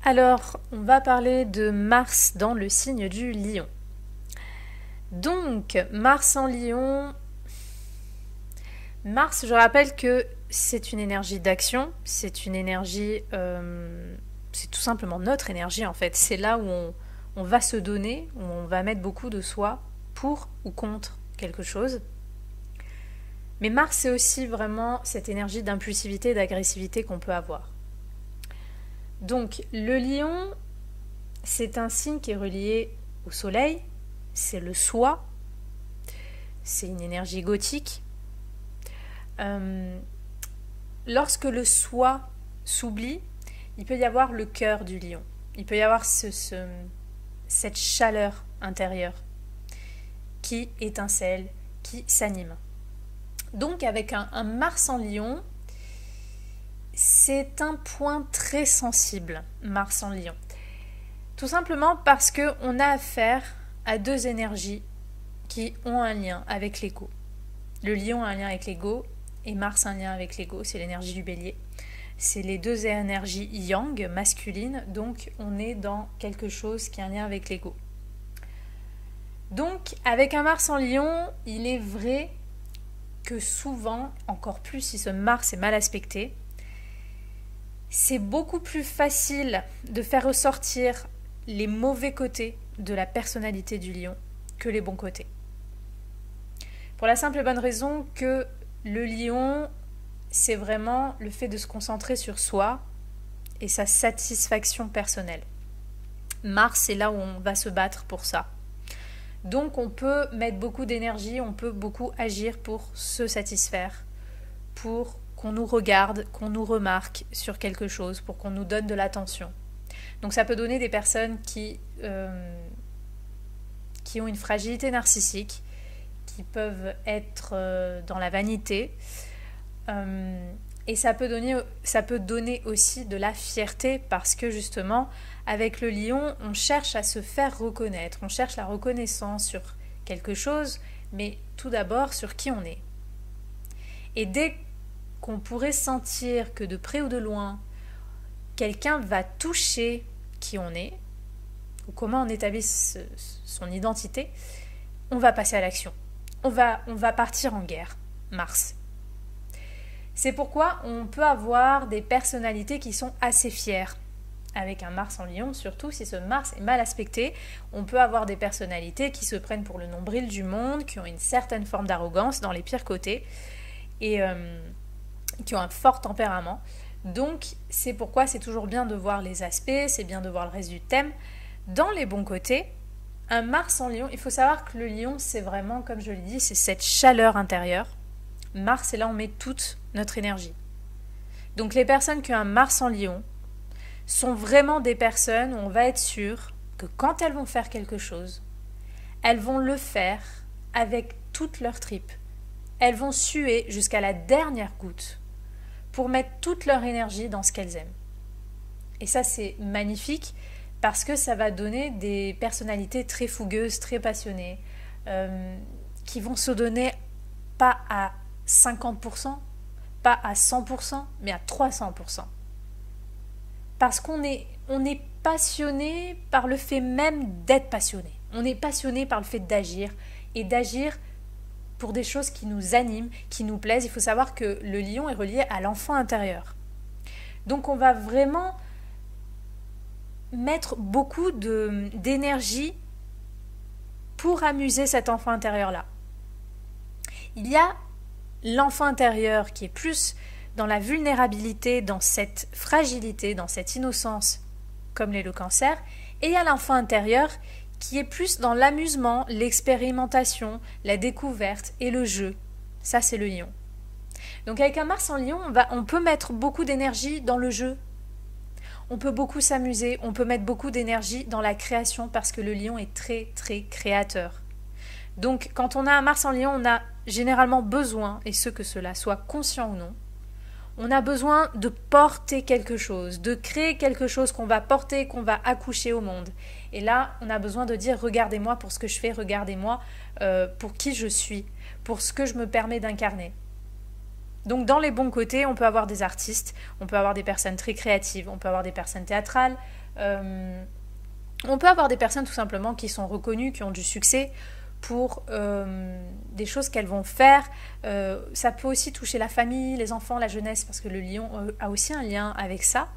Alors, on va parler de Mars dans le signe du Lion. Donc, Mars en Lion. Mars, je rappelle que c'est une énergie d'action, c'est une énergie, c'est tout simplement notre énergie en fait. C'est là où on va se donner, où on va mettre beaucoup de soi pour ou contre quelque chose. Mais Mars, c'est aussi vraiment cette énergie d'impulsivité et d'agressivité qu'on peut avoir. Donc, le Lion, c'est un signe qui est relié au Soleil, c'est le soi, c'est une énergie gothique. Lorsque le soi s'oublie, il peut y avoir le cœur du lion. Il peut y avoir cette chaleur intérieure qui étincelle, qui s'anime. Donc avec un Mars en Lion, c'est un point très sensible, Mars en Lion. Tout simplement parce qu'on a affaire à deux énergies qui ont un lien avec l'ego. Le Lion a un lien avec l'ego et Mars a un lien avec l'ego, c'est l'énergie du Bélier. C'est les deux énergies yang, masculines, donc on est dans quelque chose qui a un lien avec l'ego. Donc avec un Mars en Lion, il est vrai que souvent, encore plus si ce Mars est mal aspecté, c'est beaucoup plus facile de faire ressortir les mauvais côtés de la personnalité du Lion que les bons côtés. Pour la simple et bonne raison que le Lion, c'est vraiment le fait de se concentrer sur soi et sa satisfaction personnelle. Mars, c'est là où on va se battre pour ça. Donc on peut mettre beaucoup d'énergie, on peut beaucoup agir pour se satisfaire, pour qu'on nous regarde, qu'on nous remarque sur quelque chose, pour qu'on nous donne de l'attention. Donc ça peut donner des personnes qui ont une fragilité narcissique, qui peuvent être dans la vanité, et ça peut donner aussi de la fierté parce que justement avec le lion on cherche à se faire reconnaître, on cherche la reconnaissance sur quelque chose, mais tout d'abord sur qui on est. Et dès qu'on pourrait sentir que de près ou de loin quelqu'un va toucher qui on est ou comment on établit son identité, on va passer à l'action. On va partir en guerre, Mars. C'est pourquoi on peut avoir des personnalités qui sont assez fières. Avec un Mars en Lion, surtout si ce Mars est mal aspecté, on peut avoir des personnalités qui se prennent pour le nombril du monde, qui ont une certaine forme d'arrogance dans les pires côtés, et qui ont un fort tempérament. Donc c'est pourquoi c'est toujours bien de voir les aspects, c'est bien de voir le reste du thème. Dans les bons côtés, un Mars en Lion, il faut savoir que le Lion, c'est vraiment, comme je l'ai dit, c'est cette chaleur intérieure. Mars, c'est là où on met toute notre énergie. Donc les personnes qui ont un Mars en Lion sont vraiment des personnes où on va être sûr que quand elles vont faire quelque chose, elles vont le faire avec toute leur tripe. Elles vont suer jusqu'à la dernière goutte pour mettre toute leur énergie dans ce qu'elles aiment. Et ça, c'est magnifique parce que ça va donner des personnalités très fougueuses, très passionnées, qui vont se donner pas à 50%, pas à 100%, mais à 300%. Parce qu'on est passionné par le fait même d'être passionné. On est passionné par le fait d'agir, et d'agir pour des choses qui nous animent, qui nous plaisent. Il faut savoir que le lion est relié à l'enfant intérieur. Donc on va vraiment mettre beaucoup d'énergie pour amuser cet enfant intérieur-là. Il y a l'enfant intérieur qui est plus dans la vulnérabilité, dans cette fragilité, dans cette innocence, comme l'est le cancer, et il y a l'enfant intérieur qui est plus dans l'amusement, l'expérimentation, la découverte et le jeu. Ça, c'est le lion. Donc avec un Mars en lion, on peut mettre beaucoup d'énergie dans le jeu. On peut beaucoup s'amuser, on peut mettre beaucoup d'énergie dans la création parce que le lion est très très créateur. Donc quand on a un Mars en lion, on a généralement besoin, et ce que cela soit conscient ou non, on a besoin de porter quelque chose, de créer quelque chose qu'on va porter, qu'on va accoucher au monde. Et là, on a besoin de dire regardez-moi pour ce que je fais, regardez-moi pour qui je suis, pour ce que je me permets d'incarner. Donc dans les bons côtés, on peut avoir des artistes, on peut avoir des personnes très créatives, on peut avoir des personnes théâtrales, on peut avoir des personnes tout simplement qui sont reconnues, qui ont du succès pour des choses qu'elles vont faire. Ça peut aussi toucher la famille, les enfants, la jeunesse, parce que le lion a aussi un lien avec ça.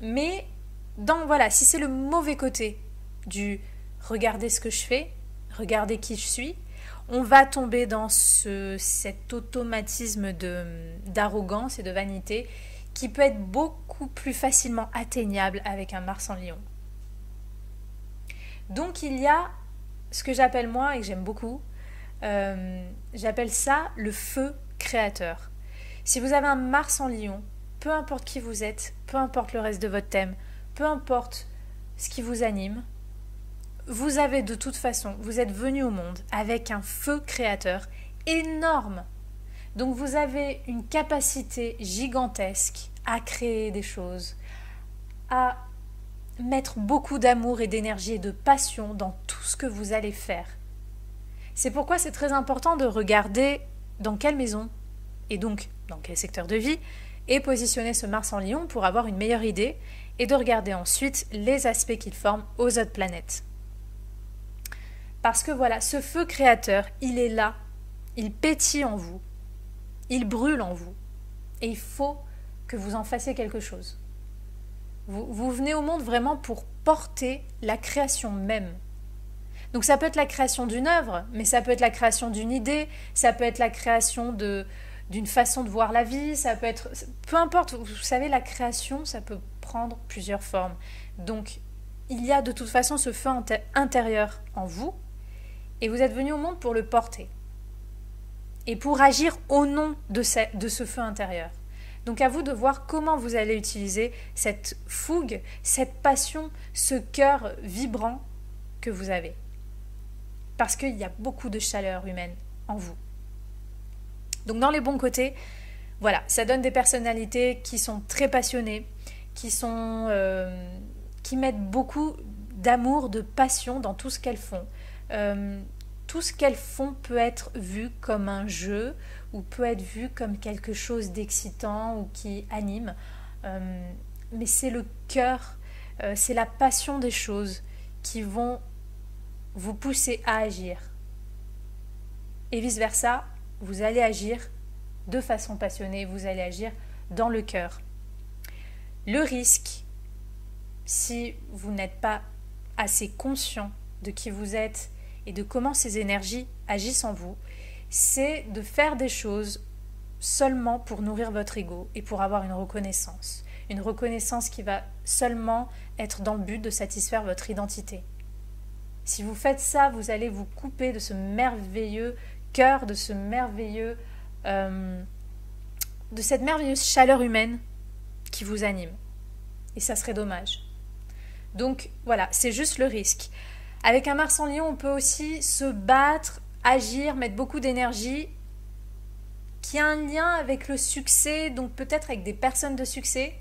Mais voilà, si c'est le mauvais côté du regardez ce que je fais, regardez qui je suis, on va tomber dans cet automatisme d'arrogance et de vanité qui peut être beaucoup plus facilement atteignable avec un Mars en Lion. Donc il y a ce que j'appelle moi et que j'aime beaucoup, j'appelle ça le feu créateur. Si vous avez un Mars en Lion, peu importe qui vous êtes, peu importe le reste de votre thème, peu importe ce qui vous anime, vous avez de toute façon, vous êtes venu au monde avec un feu créateur énorme. Donc vous avez une capacité gigantesque à créer des choses, à mettre beaucoup d'amour et d'énergie et de passion dans tout ce que vous allez faire. C'est pourquoi c'est très important de regarder dans quelle maison et donc dans quel secteur de vie est positionné ce Mars en Lion pour avoir une meilleure idée et de regarder ensuite les aspects qu'il forme aux autres planètes. Parce que voilà, ce feu créateur, il est là, il pétille en vous, il brûle en vous et il faut que vous en fassiez quelque chose. Vous venez au monde vraiment pour porter la création même. Donc ça peut être la création d'une œuvre, mais ça peut être la création d'une idée, ça peut être la création d'une façon de voir la vie, ça peut être... Peu importe, vous savez, la création, ça peut prendre plusieurs formes. Donc il y a de toute façon ce feu intérieur en vous et vous êtes venu au monde pour le porter et pour agir au nom de ce feu intérieur. Donc à vous de voir comment vous allez utiliser cette fougue, cette passion, ce cœur vibrant que vous avez. Parce qu'il y a beaucoup de chaleur humaine en vous. Donc dans les bons côtés, voilà, ça donne des personnalités qui sont très passionnées, qui mettent beaucoup d'amour, de passion dans tout ce qu'elles font. Tout ce qu'elles font peut être vu comme un jeu ou peut être vu comme quelque chose d'excitant ou qui anime. Mais c'est le cœur, c'est la passion des choses qui vont vous pousser à agir. Et vice-versa, vous allez agir de façon passionnée, vous allez agir dans le cœur. Le risque, si vous n'êtes pas assez conscient de qui vous êtes et de comment ces énergies agissent en vous, c'est de faire des choses seulement pour nourrir votre ego et pour avoir une reconnaissance. Une reconnaissance qui va seulement être dans le but de satisfaire votre identité. Si vous faites ça, vous allez vous couper de ce merveilleux cœur, de ce merveilleux, de cette merveilleuse chaleur humaine qui vous anime. Et ça serait dommage. Donc voilà, c'est juste le risque. Avec un Mars en Lion, on peut aussi se battre, agir, mettre beaucoup d'énergie, qui a un lien avec le succès, donc peut-être avec des personnes de succès.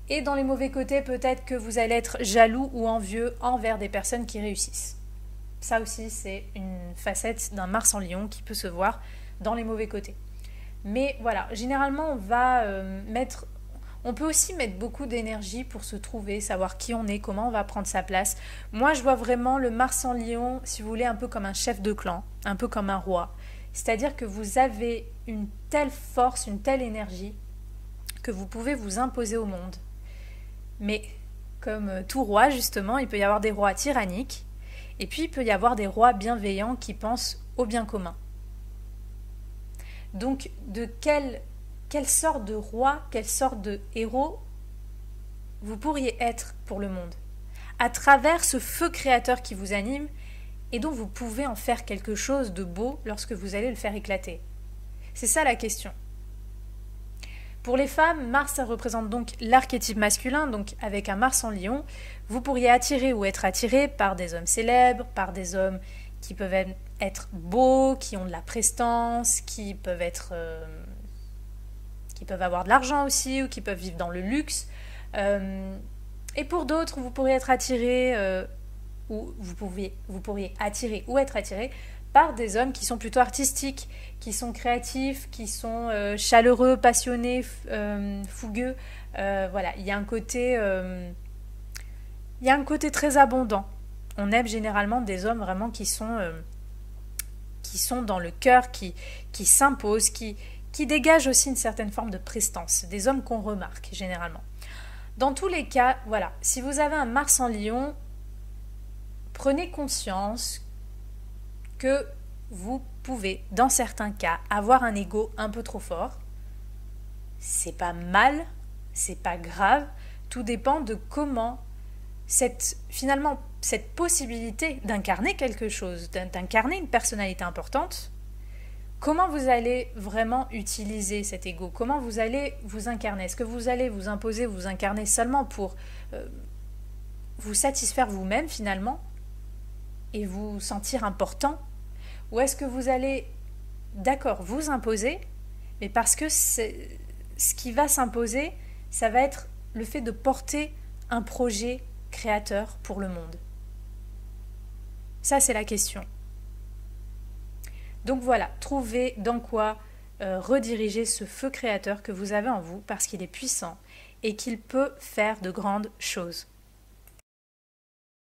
Et dans les mauvais côtés, peut-être que vous allez être jaloux ou envieux envers des personnes qui réussissent. Ça aussi, c'est une facette d'un Mars en Lion qui peut se voir dans les mauvais côtés. Mais voilà, généralement, on peut aussi mettre beaucoup d'énergie pour se trouver, savoir qui on est, comment on va prendre sa place. Moi, je vois vraiment le Mars en Lion, si vous voulez, un peu comme un chef de clan, un peu comme un roi. C'est-à-dire que vous avez une telle force, une telle énergie, que vous pouvez vous imposer au monde. Mais comme tout roi, justement, il peut y avoir des rois tyranniques, et puis il peut y avoir des rois bienveillants qui pensent au bien commun. Donc, de quelle sorte de roi, quelle sorte de héros vous pourriez être pour le monde, à travers ce feu créateur qui vous anime et dont vous pouvez en faire quelque chose de beau lorsque vous allez le faire éclater. C'est ça la question. Pour les femmes, Mars, ça représente donc l'archétype masculin, donc avec un Mars en Lion, vous pourriez attirer ou être attiré par des hommes célèbres, par des hommes qui peuvent être beaux, qui ont de la prestance, qui peuvent avoir de l'argent aussi, ou qui peuvent vivre dans le luxe. Et pour d'autres, vous pourriez être attiré, ou vous pourriez attirer ou être attiré par des hommes qui sont plutôt artistiques, qui sont créatifs, qui sont chaleureux, passionnés, fougueux. Voilà, il y a un côté très abondant. On aime généralement des hommes vraiment qui sont dans le cœur, qui s'imposent, qui dégagent aussi une certaine forme de prestance. Des hommes qu'on remarque généralement. Dans tous les cas, voilà, si vous avez un Mars en Lion, prenez conscience que vous pouvez, dans certains cas, avoir un ego un peu trop fort. C'est pas mal, c'est pas grave, tout dépend de comment finalement cette possibilité d'incarner quelque chose, d'incarner une personnalité importante, comment vous allez vraiment utiliser cet ego? Comment vous allez vous incarner? Est-ce que vous allez vous imposer, vous incarner seulement pour vous satisfaire vous-même finalement et vous sentir important? Ou est-ce que vous allez, d'accord, vous imposer, mais parce que ce qui va s'imposer, ça va être le fait de porter un projet créateur pour le monde? Ça, c'est la question. Donc voilà, trouvez dans quoi rediriger ce feu créateur que vous avez en vous parce qu'il est puissant et qu'il peut faire de grandes choses.